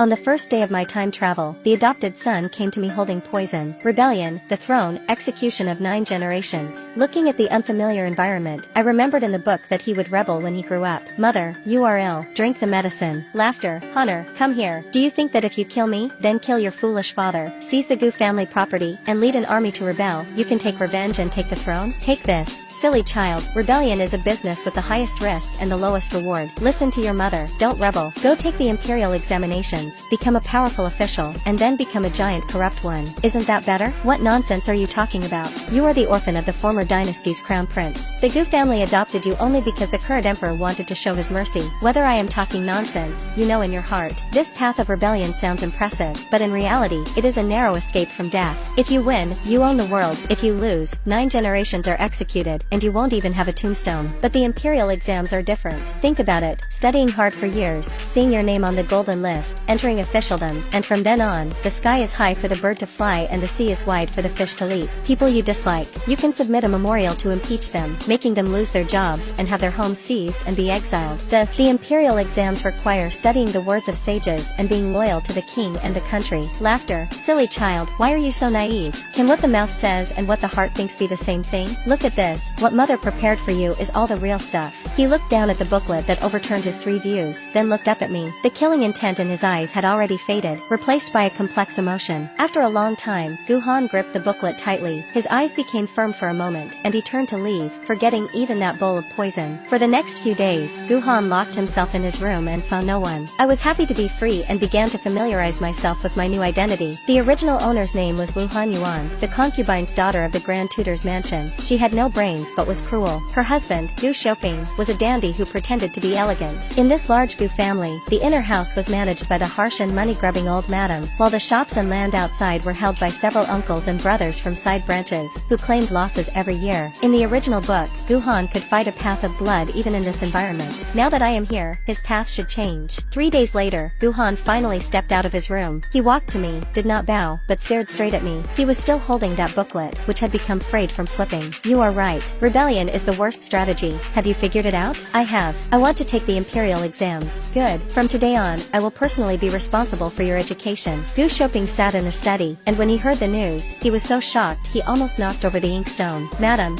On the first day of my time travel, the adopted son came to me holding poison, rebellion, the throne, execution of 9 generations. Looking at the unfamiliar environment, I remembered in the book that he would rebel when he grew up. Mother, you are ill, drink the medicine. Laughter. Hunter, come here. Do you think that if you kill me, then kill your foolish father, seize the Gu family property, and lead an army to rebel, you can take revenge and take the throne? Take this. Silly child, rebellion is a business with the highest risk and the lowest reward. Listen to your mother, don't rebel. Go take the imperial examinations, become a powerful official, and then become a giant corrupt one. Isn't that better? What nonsense are you talking about? You are the orphan of the former dynasty's crown prince. The Gu family adopted you only because the current emperor wanted to show his mercy. Whether I am talking nonsense, you know in your heart. This path of rebellion sounds impressive, but in reality, it is a narrow escape from death. If you win, you own the world. If you lose, 9 generations are executed, and you won't even have a tombstone. But the imperial exams are different. Think about it, studying hard for years, seeing your name on the golden list, entering officialdom, and from then on, the sky is high for the bird to fly and the sea is wide for the fish to leap. People you dislike, you can submit a memorial to impeach them, making them lose their jobs and have their homes seized and be exiled. The imperial exams require studying the words of sages and being loyal to the king and the country. Laughter. Silly child, why are you so naive? Can what the mouth says and what the heart thinks be the same thing? Look at this. What mother prepared for you is all the real stuff. He looked down at the booklet that overturned his 3 views, then looked up at me. The killing intent in his eyes had already faded, replaced by a complex emotion. After a long time, Guhan gripped the booklet tightly. His eyes became firm for a moment, and he turned to leave, forgetting even that bowl of poison. For the next few days, Guhan locked himself in his room and saw no one. I was happy to be free and began to familiarize myself with my new identity. The original owner's name was Luhan Yuan, the concubine's daughter of the Grand Tutor's mansion. She had no brains but was cruel. Her husband, Gu Shouping, was a dandy who pretended to be elegant. In this large Gu family, the inner house was managed by the harsh and money-grubbing old madam, while the shops and land outside were held by several uncles and brothers from side branches, who claimed losses every year. In the original book, Guhan could fight a path of blood even in this environment. Now that I am here, his path should change. 3 days later, Guhan finally stepped out of his room. He walked to me, did not bow, but stared straight at me. He was still holding that booklet, which had become frayed from flipping. You are right. Rebellion is the worst strategy. Have you figured it out? I have. I want to take the imperial exams. Good. From today on, I will personally be responsible for your education. Gu Shouping sat in a study, and when he heard the news, he was so shocked he almost knocked over the inkstone. Madam,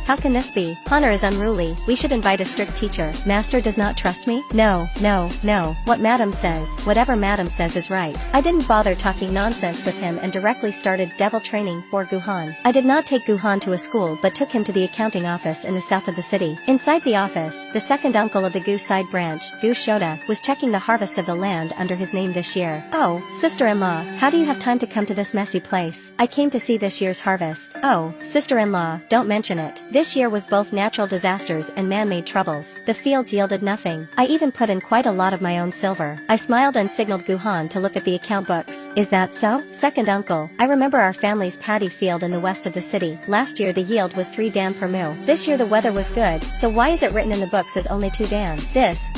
how can this be? Honor is unruly. We should invite a strict teacher. Master does not trust me? No. What madam says, whatever madam says is right. I didn't bother talking nonsense with him and directly started devil training for Guhan. I did not take Guhan to a school but took him to the accounting office in the south of the city. Inside the office, the second uncle of the Gu side branch, Gu Shoda, was checking the harvest of the land under his name this year. Oh, sister-in-law, how do you have time to come to this messy place? I came to see this year's harvest. Oh, sister-in-law, don't mention it. This year was both natural disasters and man-made troubles. The fields yielded nothing. I even put in quite a lot of my own silver. I smiled and signaled Guhan to look at the account books. Is that so? Second uncle, I remember our family's paddy field in the west of the city. Last year the yield was 3 dan per mu. This year the weather was good, so why is it written in the books as only 2 dan?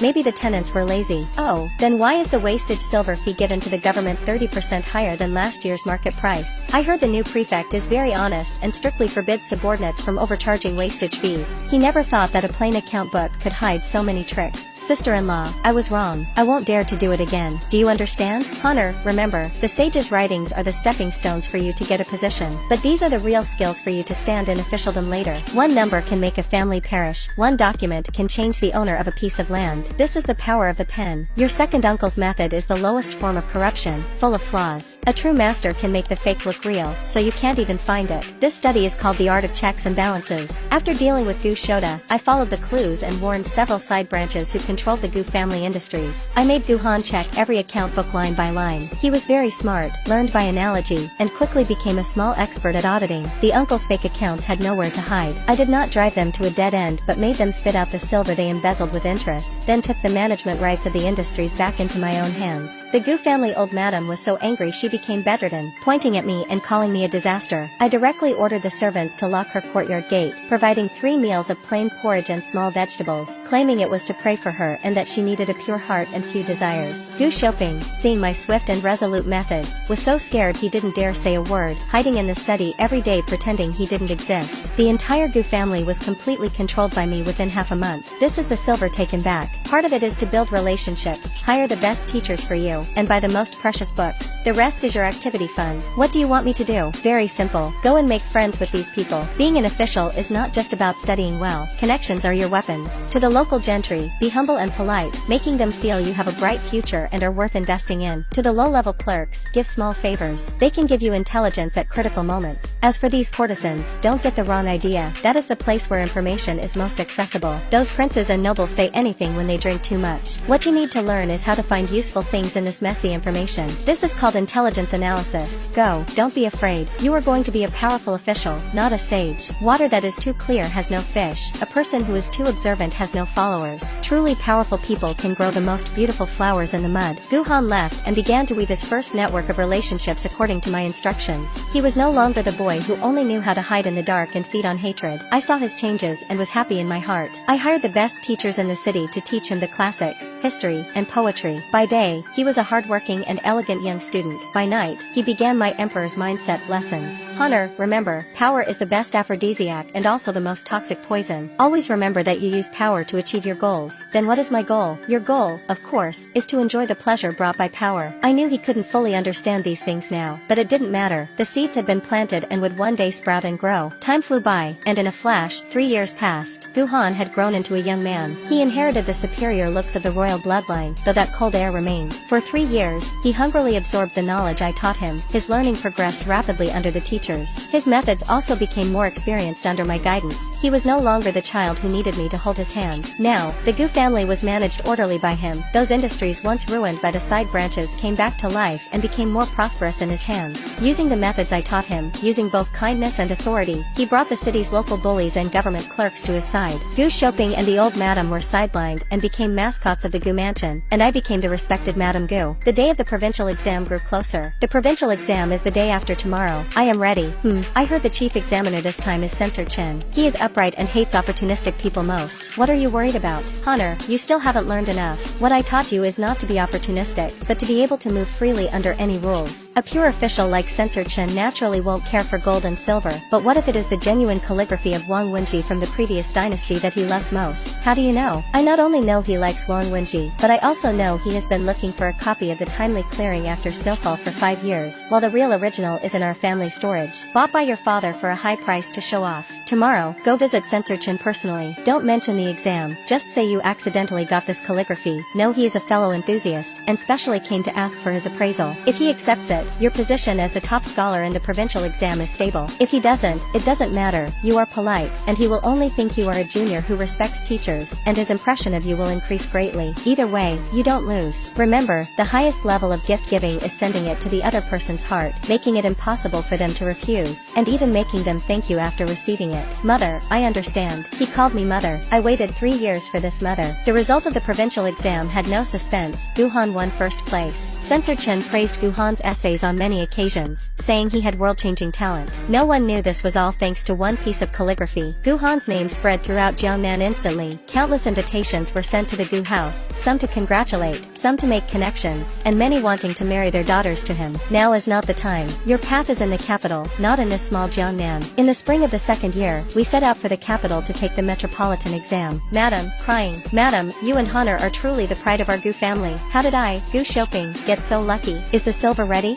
Maybe the tenants were lazy. Oh, then why is the wastage silver fee given to the government 30% higher than last year's market price? I heard the new prefect is very honest and strictly forbids subordinates from overcharging wastage fees. He never thought that a plain account book could hide so many tricks. Sister-in-law, I was wrong. I won't dare to do it again. Do you understand? Honor, remember, the sage's writings are the stepping stones for you to get a position, but these are the real skills for you to stand in officialdom later. One number can make a family perish. One document can change the owner of a piece of land. This is the power of the pen. Your second uncle's method is the lowest form of corruption, full of flaws. A true master can make the fake look real, so you can't even find it. This study is called the art of checks and balances. After dealing with Gu Shoda, I followed the clues and warned several side branches who controlled the Gu family industries. I made Guhan check every account book line by line. He was very smart, learned by analogy, and quickly became a small expert at auditing. The uncle's fake accounts had nowhere to hide. I did not drive them to a dead end but made them spit out the silver they embezzled with interest, then took the management rights of the industries back into my own hands. The Gu family old madam was so angry she became bedridden, pointing at me and calling me a disaster. I directly ordered the servants to lock her courtyard gate, providing 3 meals of plain porridge and small vegetables, claiming it was to pray for her her and that she needed a pure heart and few desires. Gu Shouping, seeing my swift and resolute methods, was so scared he didn't dare say a word, hiding in the study every day pretending he didn't exist. The entire Gu family was completely controlled by me within half a month. This is the silver taken back. Part of it is to build relationships, hire the best teachers for you, and buy the most precious books. The rest is your activity fund. What do you want me to do? Very simple. Go and make friends with these people. Being an official is not just about studying well. Connections are your weapons. To the local gentry, be humble and polite, making them feel you have a bright future and are worth investing in. To the low-level clerks, give small favors. They can give you intelligence at critical moments. As for these courtesans, don't get the wrong idea. That is the place where information is most accessible. Those princes and nobles say anything when they drink too much. What you need to learn is how to find useful things in this messy information. This is called intelligence analysis. Go, don't be afraid. You are going to be a powerful official, not a sage. Water that is too clear has no fish. A person who is too observant has no followers. Truly powerful people can grow the most beautiful flowers in the mud. Gu Han left and began to weave his first network of relationships according to my instructions. He was no longer the boy who only knew how to hide in the dark and feed on hatred. I saw his changes and was happy in my heart. I hired the best teachers in the city to teach him the classics, history, and poetry. By day, he was a hardworking and elegant young student. By night, he began my emperor's mindset lessons. Honor, remember, power is the best aphrodisiac and also the most toxic poison. Always remember that you use power to achieve your goals. Then what is my goal? Your goal, of course, is to enjoy the pleasure brought by power. I knew he couldn't fully understand these things now, but it didn't matter. The seeds had been planted and would one day sprout and grow. Time flew by, and in a flash, 3 years passed. Gu Han had grown into a young man. He inherited the superior looks of the royal bloodline, though that cold air remained. For 3 years, he hungrily absorbed the knowledge I taught him. His learning progressed rapidly under the teachers. His methods also became more experienced under my guidance. He was no longer the child who needed me to hold his hand. Now, the Gu family was managed orderly by him. Those industries once ruined by the side branches came back to life and became more prosperous in his hands. Using the methods I taught him, using both kindness and authority, he brought the city's local bullies and government clerks to his side. Gu Shouping and the old madam were sidelined and became mascots of the Gu mansion, and I became the respected Madam Gu. The day of the provincial exam grew closer. The provincial exam is the day after tomorrow. I am ready. I heard the chief examiner this time is Censor Chen. He is upright and hates opportunistic people most. What are you worried about? Honor, you still haven't learned enough. What I taught you is not to be opportunistic, but to be able to move freely under any rules. A pure official like Censor Chen naturally won't care for gold and silver, but what if it is the genuine calligraphy of Wang Wenji from the previous dynasty that he loves most? How do you know? I not only know he likes Wang Wenji, but I also know he has been looking for a copy of the timely clearing after snowfall for 5 years, while the real original is in our family storage, bought by your father for a high price to show off. Tomorrow, go visit Censor Chen personally. Don't mention the exam, just say you accidentally got this calligraphy. Know he is a fellow enthusiast, and specially came to ask for his appraisal. If he accepts it, your position as the top scholar in the provincial exam is stable. If he doesn't, it doesn't matter, you are polite, and he will only think you are a junior who respects teachers, and his impression of you will increase greatly. Either way, you don't lose. Remember, the highest level of gift giving is sending it to the other person's heart, making it impossible for them to refuse, and even making them thank you after receiving it. Mother, I understand. He called me mother. I waited 3 years for this mother. The result of the provincial exam had no suspense. Gu Han won first place. Censor Chen praised Gu Han's essays on many occasions, saying he had world-changing talent. No one knew this was all thanks to one piece of calligraphy. Gu Han's name spread throughout Jiangnan instantly. Countless invitations were sent to the Gu house, some to congratulate, some to make connections, and many wanting to marry their daughters to him. Now is not the time. Your path is in the capital, not in this small Jiangnan. In the spring of the second year, we set out for the capital to take the metropolitan exam. Madam, crying, Madam, you and Honor are truly the pride of our Gu family. How did I, Gu Shouping, get so lucky? Is the silver ready?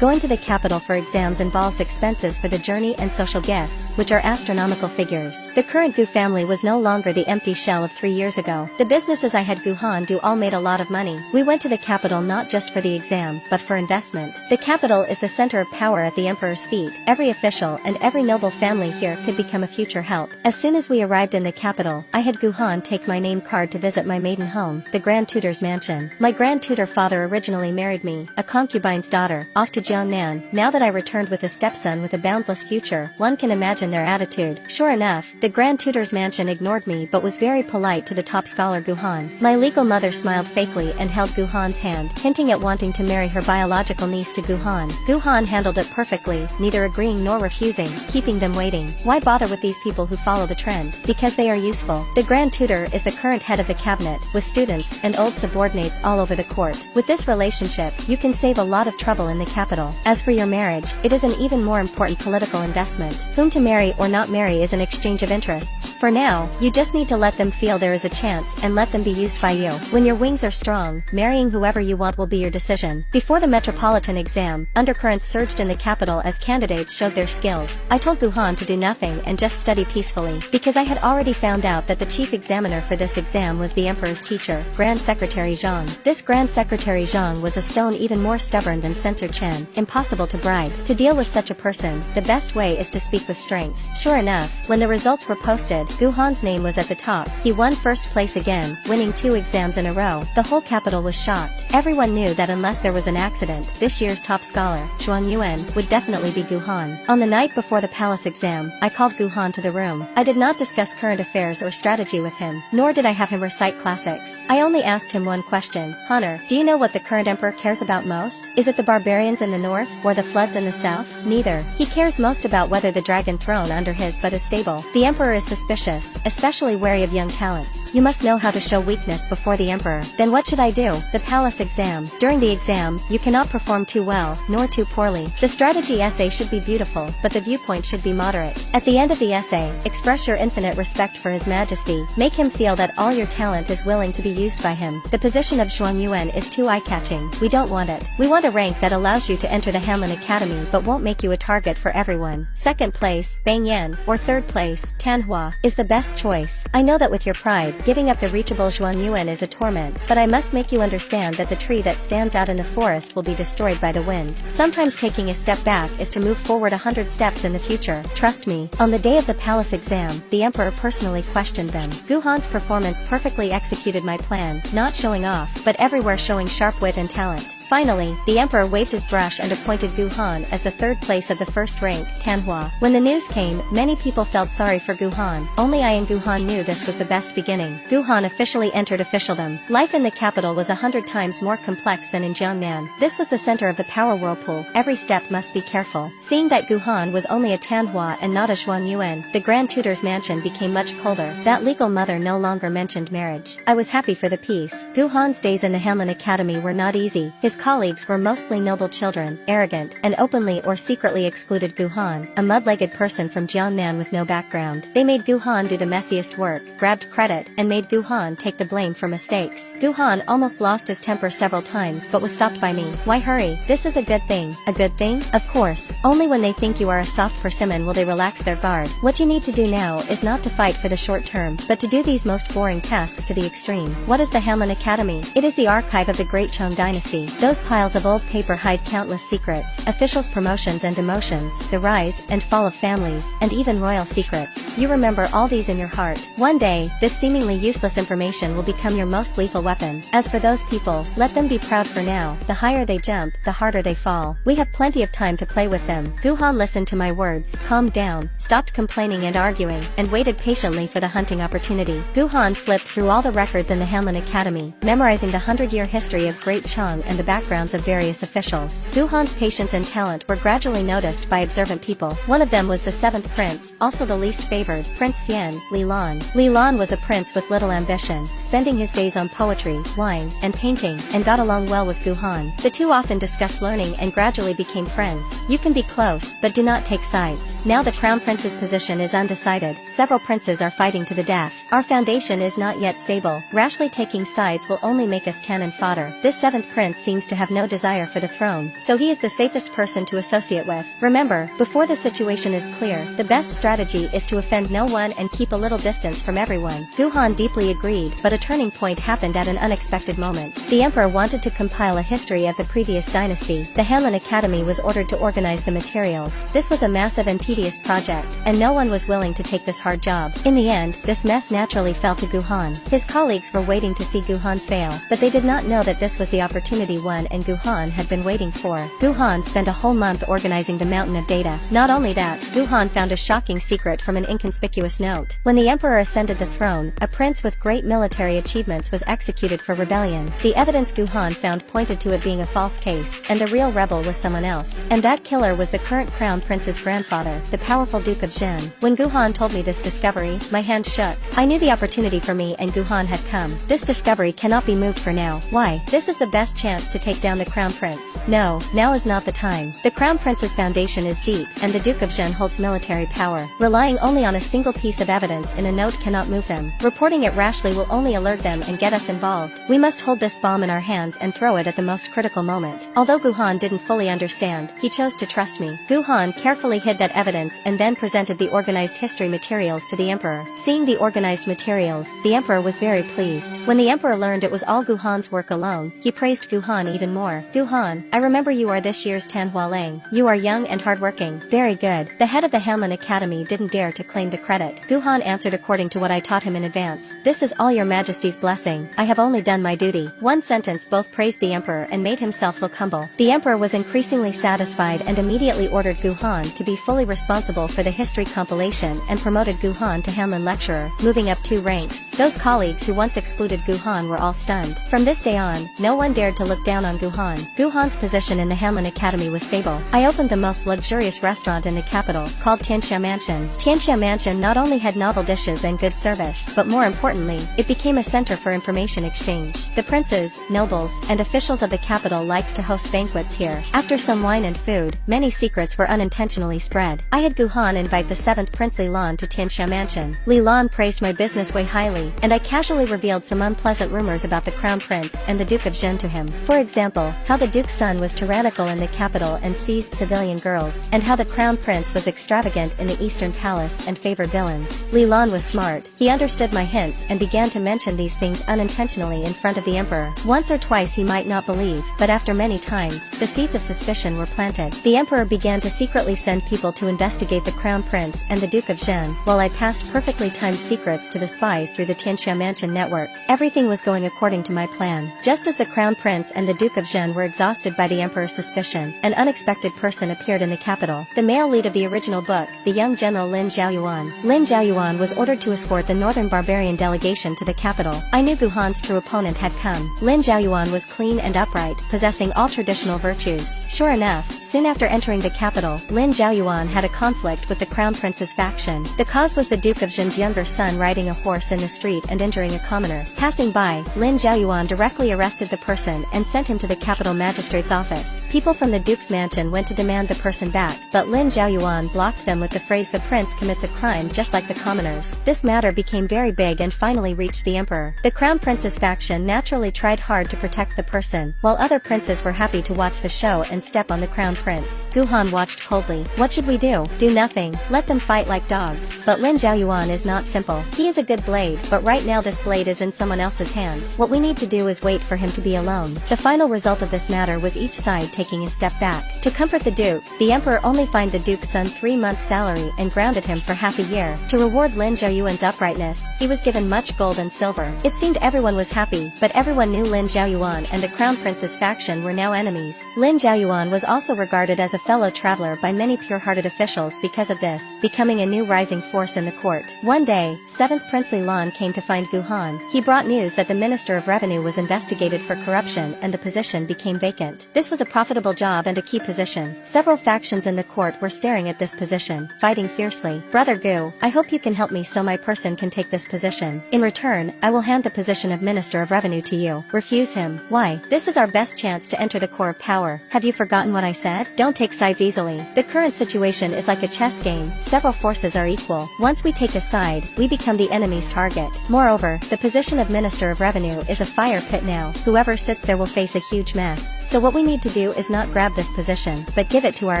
Going to the capital for exams involves expenses for the journey and social gifts, which are astronomical figures. The current Gu family was no longer the empty shell of 3 years ago. The businesses I had Gu Han do all made a lot of money. We went to the capital not just for the exam, but for investment. The capital is the center of power at the emperor's feet. Every official and every noble family here could become a future help. As soon as we arrived in the capital, I had Gu Han take my name card to visit my maiden home, the Grand Tutor's mansion. My Grand Tutor father originally married me, a concubine's daughter, off to Jiangnan. Now that I returned with a stepson with a boundless future, one can imagine their attitude. Sure enough, the Grand Tutor's mansion ignored me but was very polite to the top scholar Guhan. My legal mother smiled fakely and held Guhan's hand, hinting at wanting to marry her biological niece to Guhan. Guhan handled it perfectly, neither agreeing nor refusing, keeping them waiting. Why bother with these people who follow the trend? Because they are useful. The Grand Tutor is the current head of the cabinet, with students and old subordinates all over the court. With this relationship, you can save a lot of trouble in the capital. As for your marriage, it is an even more important political investment. Whom to marry or not marry is an exchange of interests. For now, you just need to let them feel there is a chance and let them be used by you. When your wings are strong, marrying whoever you want will be your decision. Before the metropolitan exam, undercurrents surged in the capital as candidates showed their skills. I told Guhan to do nothing and just study peacefully, because I had already found out that the chief examiner for this exam was the emperor's teacher, Grand Secretary Zhang. This Grand Secretary Zhang was a stone even more stubborn than Censor Chen, impossible to bribe. To deal with such a person, the best way is to speak with strength. Sure enough, when the results were posted, Guhan's name was at the top. He won first place again, winning 2 exams in a row. The whole capital was shocked. Everyone knew that unless there was an accident, this year's top scholar, Zhuang Yuan, would definitely be Guhan. On the night before the palace exam, I called Guhan to the room. I did not discuss current affairs or strategy with him, nor did I have him recite classics. I only asked him one question. Honor, do you know what the current emperor cares about most? Is it the barbarians in the north, or the floods in the south? Neither. He cares most about whether the dragon throne under his butt is stable. The emperor is suspicious, especially wary of young talents. You must know how to show weakness before the emperor. Then what should I do? The palace exam. During the exam, you cannot perform too well, nor too poorly. The strategy essay should be beautiful, but the viewpoint should be moderate. At the end of the essay, express your infinite respect for His Majesty. Make him feel that all your talent is willing to be used by him. The position of Zhuang Yuan is too eye-catching. We don't want it. We want a rank that allows you to enter the Hanlin Academy but won't make you a target for everyone. Second place, Bang Yan, or third place, Tanhua, is the best choice. I know that with your pride, giving up the reachable Zhuang Yuan is a torment, but I must make you understand that the tree that stands out in the forest will be destroyed by the wind. Sometimes taking a step back is to move forward 100 steps in the future. Trust me. On the day of the palace exam, the emperor personally questioned them. Guhan's performance perfectly executed my plan, not showing off, but everywhere showing sharp wit and talent. Finally, the emperor waved his brush and appointed Guhan as the third place of the first rank, Tanhua. When the news came, many people felt sorry for Guhan. Only I and Guhan knew this was the best beginning. Guhan officially entered officialdom. Life in the capital was 100 times more complex than in Jiangnan. This was the center of the power whirlpool. Every step must be careful. Seeing that Guhan was only a Tanhua and not a Zhuang Yuan, the Grand Tutor's mansion became much colder. That legal mother no longer mentioned marriage. I was happy for the peace. Guhan's days in the Hanlin Academy were not easy. His colleagues were mostly noble children, arrogant, and openly or secretly excluded Guhan, a mud-legged person from Jiangnan with no background. They made Guhan do the messiest work, grabbed credit, and made Guhan take the blame for mistakes. Guhan almost lost his temper several times but was stopped by me. Why hurry? This is a good thing. A good thing? Of course. Only when they think you are a soft persimmon will they relax their guard. What you need to do now is not to fight for the short term, but to do these most boring tasks to the extreme. What is the Hanlin Academy? It is the archive of the Great Chong Dynasty. Those piles of old paper hide countless secrets, officials' promotions and demotions, the rise and fall of families, and even royal secrets. You remember all these in your heart. One day, this seemingly useless information will become your most lethal weapon. As for those people, let them be proud for now. The higher they jump, the harder they fall. We have plenty of time to play with them. Guhan listened to my words, calmed down, stopped complaining and arguing, and waited patiently for the hunting opportunity. Guhan flipped through all the records in the Hanlin Academy, memorizing the 100-year history of Great Chong and the backgrounds of various officials. Guhan's patience and talent were gradually noticed by observant people. One of them was the 7th prince, also the least favored, Prince Xian, Li Lan. Li Lan was a prince with little ambition, spending his days on poetry, wine, and painting, and got along well with Guhan. The two often discussed learning and gradually became friends. You can be close, but do not take sides. Now the crown prince's position is undecided. Several princes are fighting to the death. Our foundation is not yet stable. Rashly taking sides will only make us cannon fodder. This 7th prince seems to have no desire for the throne, so he is the safest person to associate with. Remember, before the situation is clear, the best strategy is to offend no one and keep a little distance from everyone. Guhan deeply agreed, but a turning point happened at an unexpected moment. The emperor wanted to compile a history of the previous dynasty. The Hanlin Academy was ordered to organize the materials. This was a massive and tedious project, and no one was willing to take this hard job. In the end, this mess naturally fell to Guhan. His colleagues were waiting to see Guhan fail, but they did not know that this was the opportunity one Han and Gu Han had been waiting for. Gu Han spent a whole month organizing the mountain of data. Not only that, Gu Han found a shocking secret from an inconspicuous note. When the emperor ascended the throne, a prince with great military achievements was executed for rebellion. The evidence Gu Han found pointed to it being a false case, and the real rebel was someone else. And that killer was the current crown prince's grandfather, the powerful Duke of Zhen. When Gu Han told me this discovery, my hand shook. I knew the opportunity for me and Gu Han had come. This discovery cannot be moved for now. Why? This is the best chance to take down the crown prince. No, now is not the time. The crown prince's foundation is deep, and the Duke of Zhen holds military power. Relying only on a single piece of evidence in a note cannot move them. Reporting it rashly will only alert them and get us involved. We must hold this bomb in our hands and throw it at the most critical moment. Although Gu Han didn't fully understand, he chose to trust me. Gu Han carefully hid that evidence and then presented the organized history materials to the emperor. Seeing the organized materials, the emperor was very pleased. When the emperor learned it was all Gu Han's work alone, he praised Gu Han even more. Gu Han, I remember you are this year's Tan Hualang. You are young and hardworking. Very good. The head of the Hanlin Academy didn't dare to claim the credit. Gu Han answered according to what I taught him in advance. This is all your majesty's blessing. I have only done my duty. One sentence both praised the emperor and made himself look humble. The emperor was increasingly satisfied and immediately ordered Gu Han to be fully responsible for the history compilation and promoted Gu Han to Hanlin lecturer, moving up 2 ranks. Those colleagues who once excluded Gu Han were all stunned. From this day on, no one dared to look down on Gu Han. Gu Han's position in the Hanlin Academy was stable. I opened the most luxurious restaurant in the capital, called Tianxia Mansion. Tianxia Mansion not only had novel dishes and good service, but more importantly, it became a center for information exchange. The princes, nobles, and officials of the capital liked to host banquets here. After some wine and food, many secrets were unintentionally spread. I had Gu Han invite the 7th Prince Li Lan to Tianxia Mansion. Li Lan praised my business way highly, and I casually revealed some unpleasant rumors about the crown prince and the Duke of Zhen to him. For example, how the duke's son was tyrannical in the capital and seized civilian girls, and how the crown prince was extravagant in the eastern palace and favored villains. Li Lan was smart. He understood my hints and began to mention these things unintentionally in front of the emperor. Once or twice he might not believe, but after many times, the seeds of suspicion were planted. The emperor began to secretly send people to investigate the crown prince and the Duke of Zhen, while I passed perfectly timed secrets to the spies through the Tianxia Mansion network. Everything was going according to my plan. Just as the crown prince and the Duke of Zhen were exhausted by the emperor's suspicion, an unexpected person appeared in the capital. The male lead of the original book, the young general Lin Zhaoyuan. Lin Zhaoyuan was ordered to escort the northern barbarian delegation to the capital. I knew Gu Han's true opponent had come. Lin Zhaoyuan was clean and upright, possessing all traditional virtues. Sure enough, soon after entering the capital, Lin Zhaoyuan had a conflict with the crown prince's faction. The cause was the Duke of Zhen's younger son riding a horse in the street and injuring a commoner. Passing by, Lin Zhaoyuan directly arrested the person and sent him to the capital magistrate's office. People from the duke's mansion went to demand the person back, but Lin Zhaoyuan blocked them with the phrase "the prince commits a crime just like the commoners." This matter became very big and finally reached the emperor. The crown prince's faction naturally tried hard to protect the person, while other princes were happy to watch the show and step on the crown prince. Gu Han watched coldly. What should we do? Do nothing. Let them fight like dogs. But Lin Zhaoyuan is not simple. He is a good blade, but right now this blade is in someone else's hand. What we need to do is wait for him to be alone. The final result of this matter was each side taking a step back. To comfort the duke, the emperor only fined the duke's son 3 months' salary and grounded him for half a year. To reward Lin Zhaoyuan's uprightness, he was given much gold and silver. It seemed everyone was happy, but everyone knew Lin Zhaoyuan and the crown prince's faction were now enemies. Lin Zhaoyuan was also regarded as a fellow traveler by many pure-hearted officials because of this, becoming a new rising force in the court. One day, 7th Prince Li Lan came to find Gu Han. He brought news that the Minister of Revenue was investigated for corruption and the position became vacant. This was a profitable job and a key position. Several factions in the court were staring at this position, fighting fiercely. Brother Gu, I hope you can help me so my person can take this position. In return, I will hand the position of Minister of Revenue to you. Refuse him. Why? This is our best chance to enter the core of power. Have you forgotten what I said? Don't take sides easily. The current situation is like a chess game. Several forces are equal. Once we take a side, we become the enemy's target. Moreover, the position of Minister of Revenue is a fire pit now. Whoever sits there will face a huge mess. So what we need to do is not grab this position, but give it to our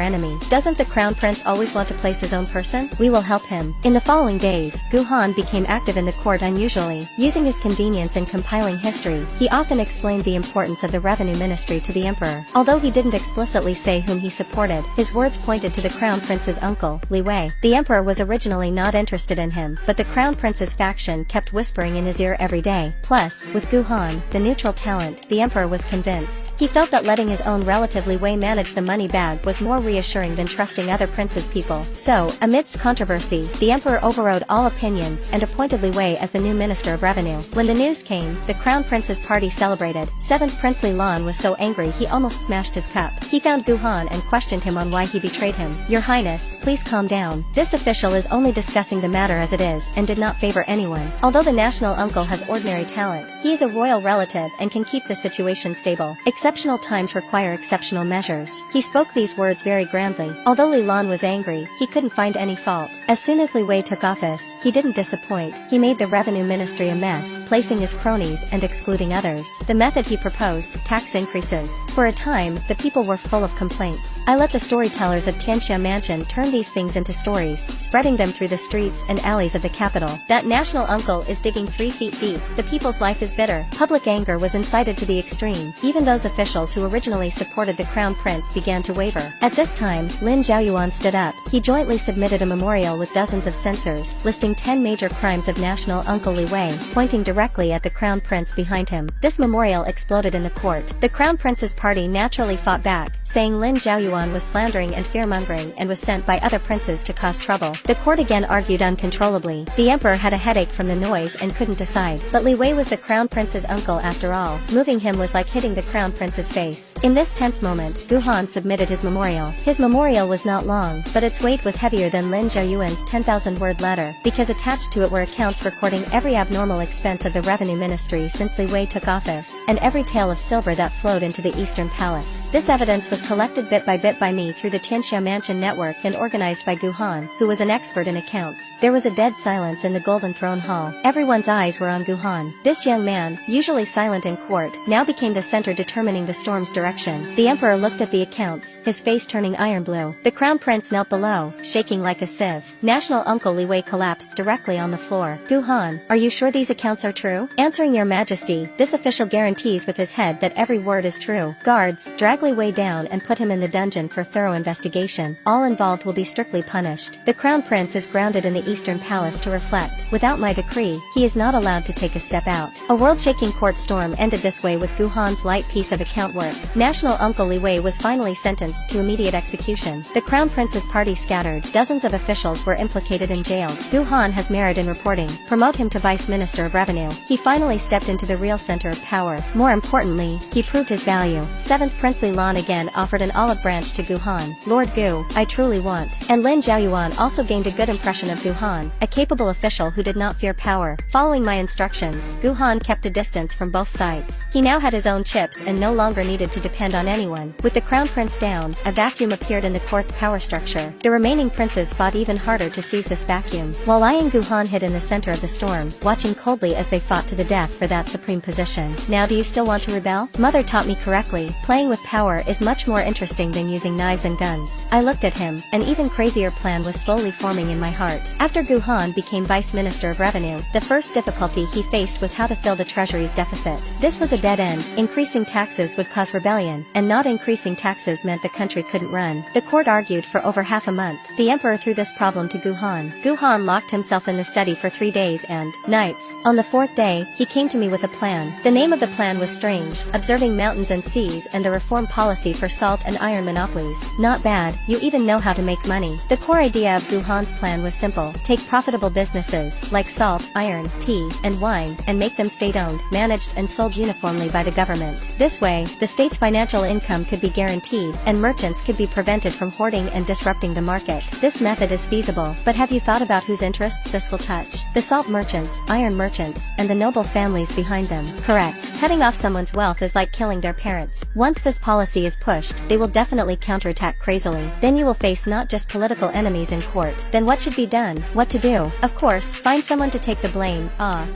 enemy. Doesn't the crown prince always want to place his own person? We will help him. In the following days, Gu Han became active in the court unusually. Using his convenience in compiling history, he often explained the importance of the revenue ministry to the emperor. Although he didn't explicitly say whom he supported, his words pointed to the crown prince's uncle, Li Wei. The emperor was originally not interested in him, but the crown prince's faction kept whispering in his ear every day. Plus, with Gu Han, the neutral talent, the emperor was convinced convinced. He felt that letting his own relative Li Wei manage the money bag was more reassuring than trusting other prince's people. So, amidst controversy, the emperor overrode all opinions and appointed Li Wei as the new Minister of Revenue. When the news came, the Crown Prince's party celebrated. 7th Prince Li Lan was so angry he almost smashed his cup. He found Gu Han and questioned him on why he betrayed him. "Your Highness, please calm down. This official is only discussing the matter as it is and did not favor anyone. Although the national uncle has ordinary talent, he is a royal relative and can keep the situation stable. Exceptional times require exceptional measures." He spoke these words very grandly. Although Li Lan was angry, he couldn't find any fault. As soon as Li Wei took office, he didn't disappoint. He made the revenue ministry a mess, placing his cronies and excluding others. The method he proposed, tax increases. For a time, the people were full of complaints. I let the storytellers of Tianxia Mansion turn these things into stories, spreading them through the streets and alleys of the capital. That national uncle is digging 3 feet deep. The people's life is bitter. Public anger was incited to the extreme. Even those officials who originally supported the crown prince began to waver. At this time, Lin Zhaoyuan stood up. He jointly submitted a memorial with dozens of censors, listing 10 major crimes of national uncle Li Wei, pointing directly at the crown prince behind him. This memorial exploded in the court. The crown prince's party naturally fought back, saying Lin Zhaoyuan was slandering and fear-mongering and was sent by other princes to cause trouble. The court again argued uncontrollably. The emperor had a headache from the noise and couldn't decide. But Li Wei was the crown prince's uncle after all. Moving him was like hitting the crown prince's face. In this tense moment, Gu Han submitted his memorial. His memorial was not long, but its weight was heavier than Lin Zhaoyuan's 10,000-word letter, because attached to it were accounts recording every abnormal expense of the revenue ministry since Li Wei took office, and every tale of silver that flowed into the Eastern Palace. This evidence was collected bit by me through the Tianxia Mansion network and organized by Gu Han, who was an expert in accounts. There was a dead silence in the Golden Throne Hall. Everyone's eyes were on Gu Han. This young man, usually silent in court, now became the center determining the storm's direction. The emperor looked at the accounts, his face turning iron blue. The crown prince knelt below, shaking like a sieve. National uncle Li Wei collapsed directly on the floor. "Gu Han, are you sure these accounts are true?" "Answering your majesty, this official guarantees with his head that every word is true. Guards, drag Li Wei down and put him in the dungeon for thorough investigation. All involved will be strictly punished. The crown prince is grounded in the Eastern Palace to reflect. Without my decree, he is not allowed to take a step out." A world-shaking court storm ended this way with Gu Han's light piece of account work. National uncle Li Wei was finally sentenced to immediate execution. The crown prince's party scattered. Dozens of officials were implicated and jailed. Gu Han has merit in reporting. Promote him to Vice Minister of Revenue. He finally stepped into the real center of power. More importantly, he proved his value. 7th Prince Li Lan again offered an olive branch to Gu Han. "Lord Gu, I truly want." And Lin Zhaoyuan also gained a good impression of Gu Han, a capable official who did not fear power. Following my instructions, Gu Han kept a distance from both sides. He now had his own chips and no longer needed to depend on anyone. With the crown prince down, a vacuum appeared in the court's power structure. The remaining princes fought even harder to seize this vacuum, while I and Gu Han hid in the center of the storm, watching coldly as they fought to the death for that supreme position. "Now do you still want to rebel? Mother taught me correctly. Playing with power is much more interesting than using knives and guns." I looked at him. An even crazier plan was slowly forming in my heart. After Gu Han became Vice Minister of Revenue, the first difficulty he faced was how to fill the treasury's deficit. This was a dead end. Increasing taxes would cause rebellion, and not increasing taxes meant the country couldn't run. The court argued for over half a month. The emperor threw this problem to Gu Han. Gu Han locked himself in the study for 3 days and nights. On the 4th day, he came to me with a plan. The name of the plan was strange: Observing Mountains and Seas and the Reform Policy for Salt and Iron Monopolies. Not bad, you even know how to make money. The core idea of Gu Han's plan was simple: take profitable businesses, like salt, iron, tea, and wine, and make them state-owned, managed and sold uniformly by the government. This way, the state's financial income could be guaranteed, and merchants could be prevented from hoarding and disrupting the market. This method is feasible, but have you thought about whose interests this will touch? The salt merchants, iron merchants, and the noble families behind them. Correct. Cutting off someone's wealth is like killing their parents. Once this policy is pushed, they will definitely counterattack crazily. Then you will face not just political enemies in court. Then what should be done? What to do? Of course, find someone to take the blame.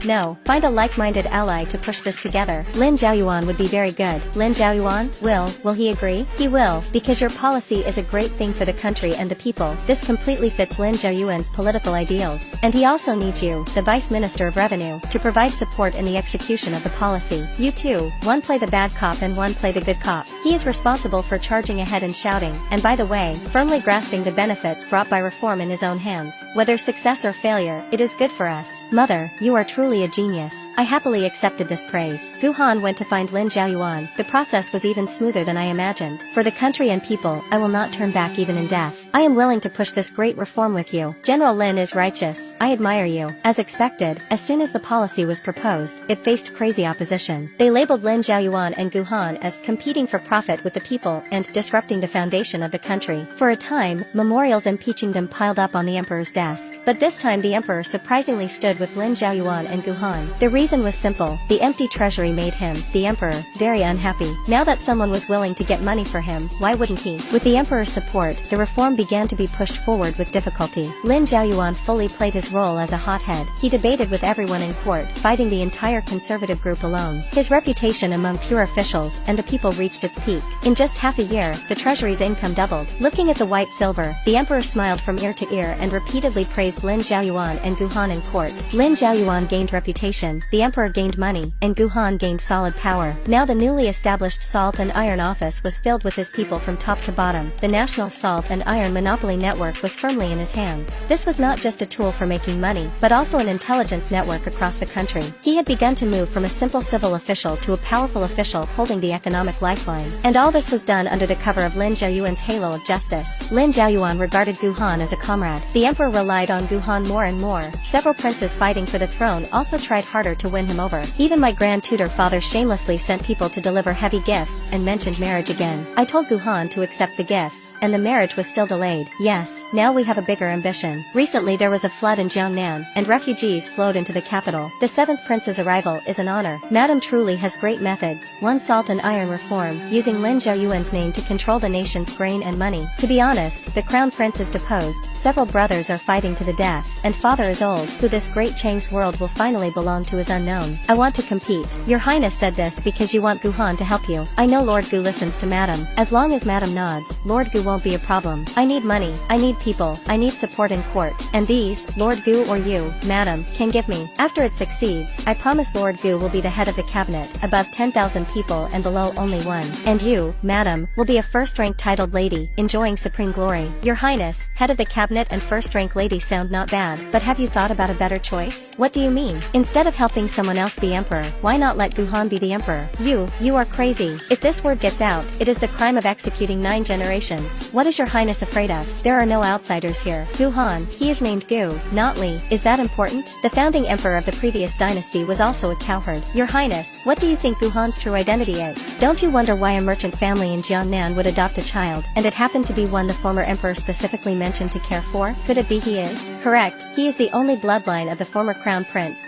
No. Find a like-minded ally to push this together. Lin Zhaoyuan would be very good. Lin Zhaoyuan? Will he agree? He will, because your policy is a great thing for the country and the people. This completely fits Lin Zhaoyuan's political ideals. And he also needs you, the Vice Minister of Revenue, to provide support in the execution of the policy. You two, one play the bad cop and one play the good cop. He is responsible for charging ahead and shouting, and by the way, firmly grasping the benefits brought by reform in his own hands. Whether success or failure, it is good for us. Mother, you are truly a genius. I happily accepted this praise. Gu Han went to find Lin Zhaoyuan, the process was even smoother than I imagined. For the country and people, I will not turn back even in death. I am willing to push this great reform with you. General Lin is righteous. I admire you. As expected, as soon as the policy was proposed, it faced crazy opposition. They labeled Lin Zhaoyuan and Gu Han as competing for profit with the people and disrupting the foundation of the country. For a time, memorials impeaching them piled up on the emperor's desk. But this time the emperor surprisingly stood with Lin Zhaoyuan and Gu Han. The reason was simple. The empty treasury made him, the emperor, very unhappy. Now that someone was willing to get money for him, why wouldn't he? With the emperor's support, the reform began to be pushed forward with difficulty. Lin Zhaoyuan fully played his role as a hothead. He debated with everyone in court, fighting the entire conservative group alone. His reputation among pure officials and the people reached its peak. In just half a year, the treasury's income doubled. Looking at the white silver, the emperor smiled from ear to ear and repeatedly praised Lin Zhaoyuan and Gu Han in court. Lin Zhaoyuan gained reputation, the emperor gained money, and Gu Han gained solid power. Now the newly established Salt and Iron Office was filled with his people from top to bottom. The national salt and iron monopoly network was firmly in his hands. This was not just a tool for making money, but also an intelligence network across the country. He had begun to move from a simple civil official to a powerful official holding the economic lifeline. And all this was done under the cover of Lin Zhaoyuan's halo of justice. Lin Zhaoyuan regarded Gu Han as a comrade. The emperor relied on Gu Han more and more. Several princes fighting for the throne also tried harder to win him over. Even my grand tutor father shamelessly sent people to deliver heavy gifts and mentioned marriage again. I told Gu Han to accept the gifts, and the marriage was still delayed. Yes, now we have a bigger ambition. Recently there was a flood in Jiangnan, and refugees flowed into the capital. The 7th prince's arrival is an honor. Madam truly has great methods. One salt and iron reform, using Lin Zhaoyuan's name to control the nation's grain and money. To be honest, the crown prince is deposed, several brothers are fighting to the death, and father is old. Who this great Chang's world will finally belong to is unknown. I want to compete. Your Highness said this because you want Gu Han to help you. I know Lord Gu listens to Madam. As long as Madam nods, Lord Gu won't be a problem. I need money, I need people, I need support in court, and these, Lord Gu or you, Madam, can give me. After it succeeds, I promise Lord Gu will be the head of the cabinet, above 10,000 people and below only one. And you, Madam, will be a first-rank titled lady, enjoying supreme glory. Your Highness, head of the cabinet and first-rank lady sound not bad, but have you thought about a better choice? What do you mean? Instead of helping someone else be emperor, why not let Gu Han be the emperor? You are crazy. If this word gets out, it is the crime of executing 9 generations. What is your Highness afraid of? There are no outsiders here. Gu Han, he is named Gu, not Li. Is that important? The founding emperor of the previous dynasty was also a cowherd. Your Highness, what do you think Gu Han's true identity is? Don't you wonder why a merchant family in Jiangnan would adopt a child, and it happened to be one the former emperor specifically mentioned to care for? Could it be he is? Correct, he is the only bloodline of the former crown prince.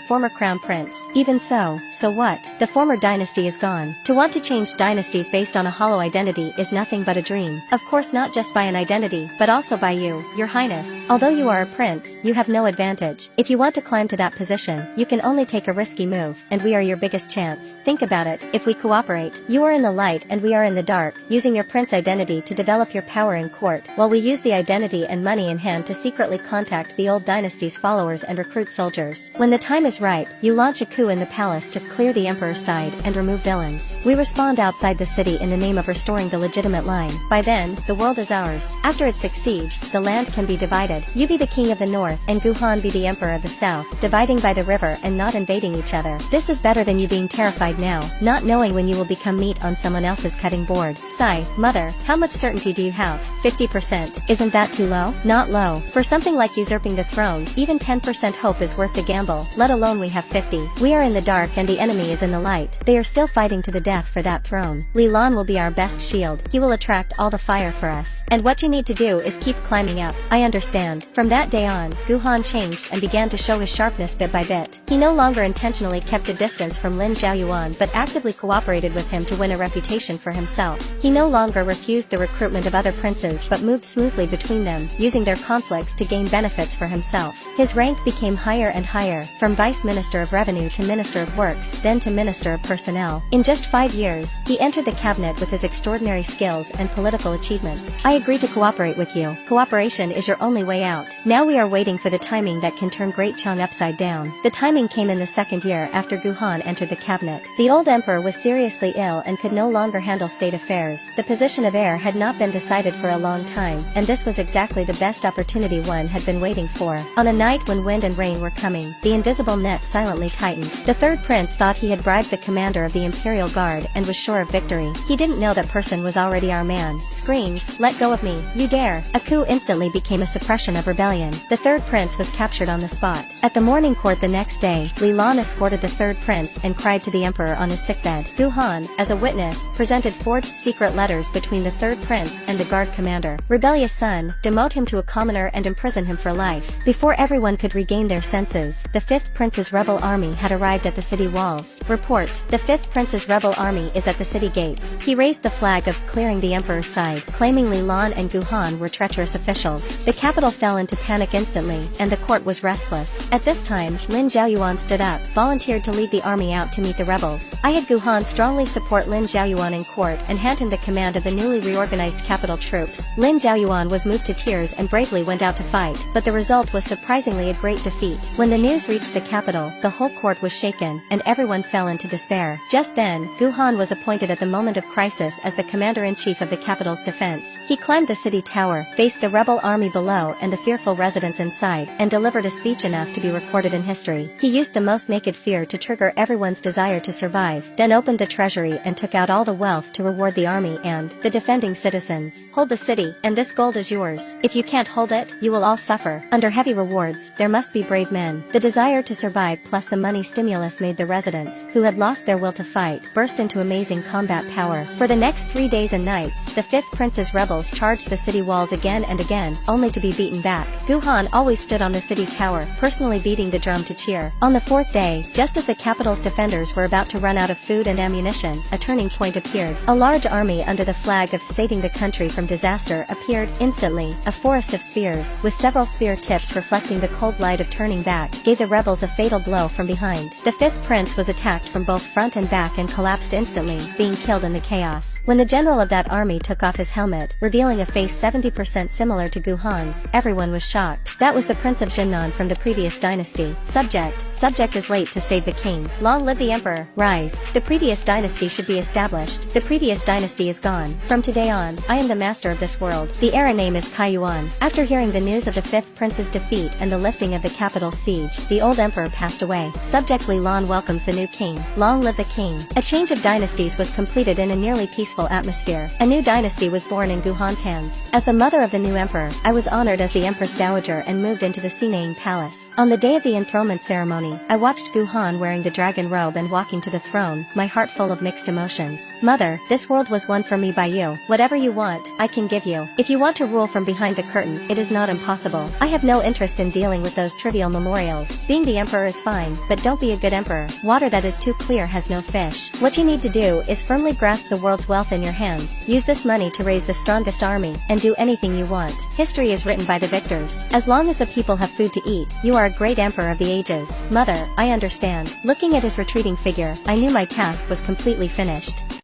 Even so what? The former dynasty is gone. To want to change dynasties based on a hollow identity is nothing but a dream. Of course not just by an identity, but also by you, Your Highness. Although you are a prince, you have no advantage. If you want to climb to that position, you can only take a risky move, and we are your biggest chance. Think about it. If we cooperate, you are in the light and we are in the dark, using your prince identity to develop your power in court, while we use the identity and money in hand to secretly contact the old dynasty's followers and recruit soldiers. When the time is ripe, you launch a coup in the palace to clear the emperor's side and remove villains. We respond outside the city in the name of restoring the legitimate line. By then, the world is ours. After it succeeds, the land can be divided. You be the king of the north and Gu Han be the emperor of the south, dividing by the river and not invading each other. This is better than you being terrified now, not knowing when you will become meat on someone else's cutting board. Sigh, mother, how much certainty do you have? 50%. Isn't that too low? Not low. For something like usurping the throne, even 10% hope is worth the gamble, let alone we have 50. We are in the dark and the enemy is in the light. They are still fighting to the death for that throne. Li Lan will be our best shield. He will attract all the fire for us. And what you need to do is keep climbing up. I understand. From that day on, Gu Han changed and began to show his sharpness bit by bit. He no longer intentionally kept a distance from Lin Zhaoyuan but actively cooperated with him to win a reputation for himself. He no longer refused the recruitment of other princes but moved smoothly between them, using their conflicts to gain benefits for himself. His rank became higher and higher, from Vice Minister of Revenue to Minister of Works, then to Minister of Personnel. In just 5 years, he entered the cabinet with his extraordinary skills and political achievements. prince. I agree to cooperate with you. Cooperation is your only way out. Now we are waiting for the timing that can turn Great Chang upside down. The timing came in the second year after Guhan entered the cabinet. The old emperor was seriously ill and could no longer handle state affairs. The position of heir had not been decided for a long time, and this was exactly the best opportunity one had been waiting for. On a night when wind and rain were coming, the invisible net silently tightened. The third prince thought he had bribed the commander of the Imperial Guard and was sure of victory. He didn't know that person was already our man. Screams, "Let go of me, you dare!" A coup instantly became a suppression of rebellion. The third prince was captured on the spot. At the morning court the next day, Li Lan escorted the third prince and cried to the emperor on his sickbed. Guhan, as a witness, presented forged secret letters between the third prince and the guard commander. Rebellious son, demote him to a commoner and imprison him for life. Before everyone could regain their senses, the fifth prince's rebel army had arrived at the city walls. Report, the fifth prince's rebel army is at the city gates. He raised the flag of clearing the emperor's side, claiming Li Lan and Guhan were treacherous officials. The capital fell into panic instantly, and the court was restless. At this time, Lin Zhaoyuan stood up, volunteered to lead the army out to meet the rebels. I had Guhan strongly support Lin Zhaoyuan in court and hand him the command of the newly reorganized capital troops. Lin Zhaoyuan was moved to tears and bravely went out to fight, but the result was surprisingly a great defeat. When the news reached the capital, the whole court was shaken, and everyone fell into despair. Just then, Guhan was appointed at the moment of crisis as the commander-in-chief of the capital's defense. He climbed the city tower, faced the rebel army below and the fearful residents inside, and delivered a speech enough to be recorded in history. He used the most naked fear to trigger everyone's desire to survive, then opened the treasury and took out all the wealth to reward the army and the defending citizens. Hold the city, and this gold is yours. If you can't hold it, you will all suffer. Under heavy rewards, there must be brave men. The desire to survive plus the money stimulus made the residents, who had lost their will to fight, burst into amazing combat power. For the next 3 days and nights, the fifth prince's rebels charged the city walls again and again, only to be beaten back. Guhan always stood on the city tower, personally beating the drum to cheer. On the fourth day, just as the capital's defenders were about to run out of food and ammunition, a turning point appeared. A large army under the flag of saving the country from disaster appeared. Instantly, a forest of spears, with several spear tips reflecting the cold light of turning back, gave the rebels a fatal blow from behind. The fifth prince was attacked from both front and back and collapsed instantly, being killed in the chaos. When the general of that army took off his helmet, revealing a face 70% similar to Guhan's, everyone was shocked. That was the Prince of Jinnan from the previous dynasty. Subject is late to save the king. Long live the emperor. Rise. The previous dynasty should be established. The previous dynasty is gone. From today on, I am the master of this world. The era name is Kai Yuan. After hearing the news of the fifth prince's defeat and the lifting of the capital's siege, the old emperor passed away. Subject Li Lan welcomes the new king. Long live the king. A change of dynasties was completed in a nearly peaceful atmosphere. A new dynasty was born in Guhan's hands. As the mother of the new emperor, I was honored as the Empress Dowager and moved into the Sinang Palace. On the day of the enthronement ceremony, I watched Guhan wearing the dragon robe and walking to the throne, my heart full of mixed emotions. Mother, this world was won for me by you. Whatever you want, I can give you. If you want to rule from behind the curtain, it is not impossible. I have no interest in dealing with those trivial memorials. Being the emperor is fine, but don't be a good emperor. Water that is too clear has no fish. What you need to do is firmly grasp the world's wealth in your hands. Use this money to raise the strongest army, and do anything you want. History is written by the victors. As long as the people have food to eat, you are a great emperor of the ages. Mother, I understand. Looking at his retreating figure, I knew my task was completely finished.